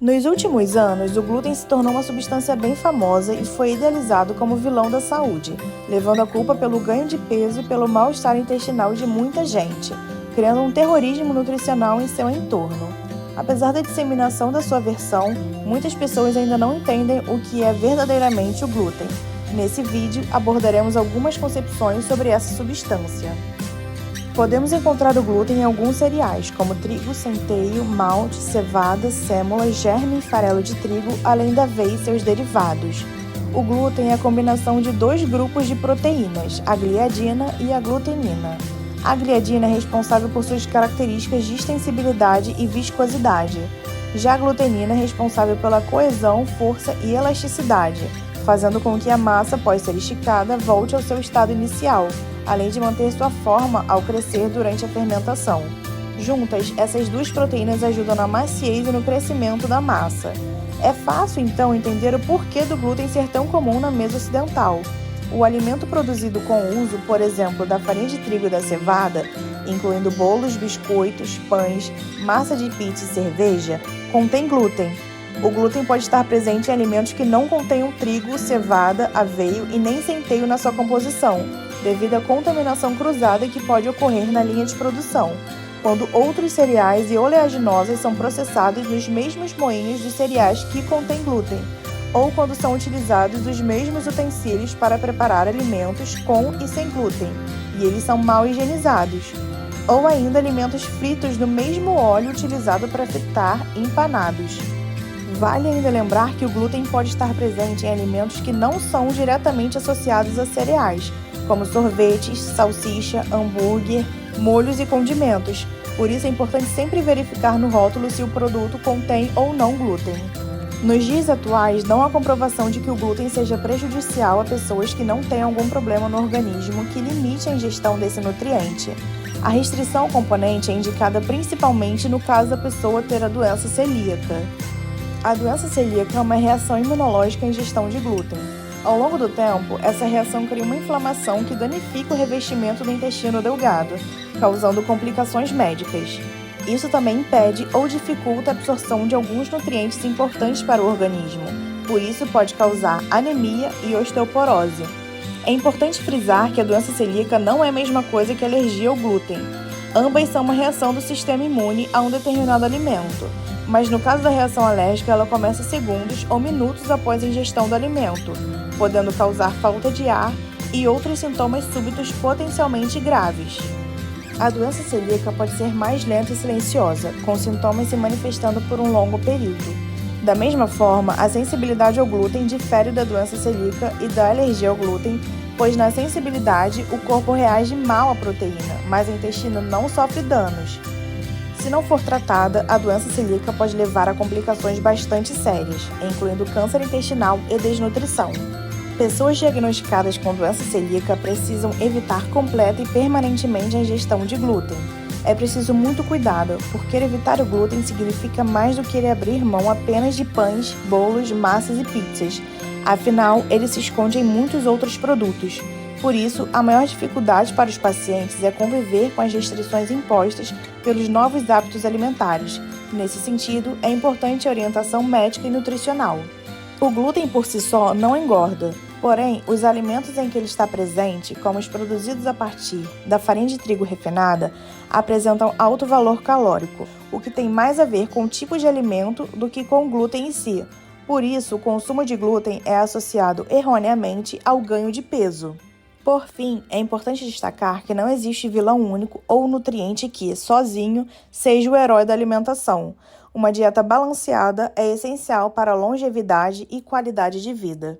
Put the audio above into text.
Nos últimos anos, o glúten se tornou uma substância bem famosa e foi idealizado como vilão da saúde, levando a culpa pelo ganho de peso e pelo mal-estar intestinal de muita gente, criando um terrorismo nutricional em seu entorno. Apesar da disseminação da sua versão, muitas pessoas ainda não entendem o que é verdadeiramente o glúten. Nesse vídeo, abordaremos algumas concepções sobre essa substância. Podemos encontrar o glúten em alguns cereais, como trigo, centeio, malte, cevada, sêmola, germe e farelo de trigo, além da aveia e seus derivados. O glúten é a combinação de dois grupos de proteínas, a gliadina e a glutenina. A gliadina é responsável por suas características de extensibilidade e viscosidade. Já a glutenina é responsável pela coesão, força e elasticidade, fazendo com que a massa, após ser esticada, volte ao seu estado inicial, além de manter sua forma ao crescer durante a fermentação. Juntas, essas duas proteínas ajudam na maciez e no crescimento da massa. É fácil, então, entender o porquê do glúten ser tão comum na mesa ocidental. O alimento produzido com o uso, por exemplo, da farinha de trigo e da cevada, incluindo bolos, biscoitos, pães, massa de pizza e cerveja, contém glúten. O glúten pode estar presente em alimentos que não contenham trigo, cevada, aveio e nem centeio na sua composição, devido à contaminação cruzada que pode ocorrer na linha de produção, quando outros cereais e oleaginosas são processados nos mesmos moinhos de cereais que contêm glúten, ou quando são utilizados os mesmos utensílios para preparar alimentos com e sem glúten, e eles são mal higienizados, ou ainda alimentos fritos no mesmo óleo utilizado para fritar empanados. Vale ainda lembrar que o glúten pode estar presente em alimentos que não são diretamente associados a cereais, como sorvetes, salsicha, hambúrguer, molhos e condimentos. Por isso é importante sempre verificar no rótulo se o produto contém ou não glúten. Nos dias atuais, não há comprovação de que o glúten seja prejudicial a pessoas que não têm algum problema no organismo que limite a ingestão desse nutriente. A restrição ao componente é indicada principalmente no caso da pessoa ter a doença celíaca. A doença celíaca é uma reação imunológica à ingestão de glúten. Ao longo do tempo, essa reação cria uma inflamação que danifica o revestimento do intestino delgado, causando complicações médicas. Isso também impede ou dificulta a absorção de alguns nutrientes importantes para o organismo, por isso pode causar anemia e osteoporose. É importante frisar que a doença celíaca não é a mesma coisa que a alergia ao glúten. Ambas são uma reação do sistema imune a um determinado alimento, mas no caso da reação alérgica, ela começa segundos ou minutos após a ingestão do alimento, podendo causar falta de ar e outros sintomas súbitos potencialmente graves. A doença celíaca pode ser mais lenta e silenciosa, com sintomas se manifestando por um longo período. Da mesma forma, a sensibilidade ao glúten difere da doença celíaca e da alergia ao glúten, pois na sensibilidade o corpo reage mal à proteína, mas o intestino não sofre danos. Se não for tratada, a doença celíaca pode levar a complicações bastante sérias, incluindo câncer intestinal e desnutrição. Pessoas diagnosticadas com doença celíaca precisam evitar completa e permanentemente a ingestão de glúten. É preciso muito cuidado, porque evitar o glúten significa mais do que abrir mão apenas de pães, bolos, massas e pizzas. Afinal, ele se esconde em muitos outros produtos. Por isso, a maior dificuldade para os pacientes é conviver com as restrições impostas pelos novos hábitos alimentares. Nesse sentido, é importante a orientação médica e nutricional. O glúten por si só não engorda, porém, os alimentos em que ele está presente, como os produzidos a partir da farinha de trigo refinada, apresentam alto valor calórico, o que tem mais a ver com o tipo de alimento do que com o glúten em si. Por isso, o consumo de glúten é associado erroneamente ao ganho de peso. Por fim, é importante destacar que não existe vilão único ou nutriente que, sozinho, seja o herói da alimentação. Uma dieta balanceada é essencial para a longevidade e qualidade de vida.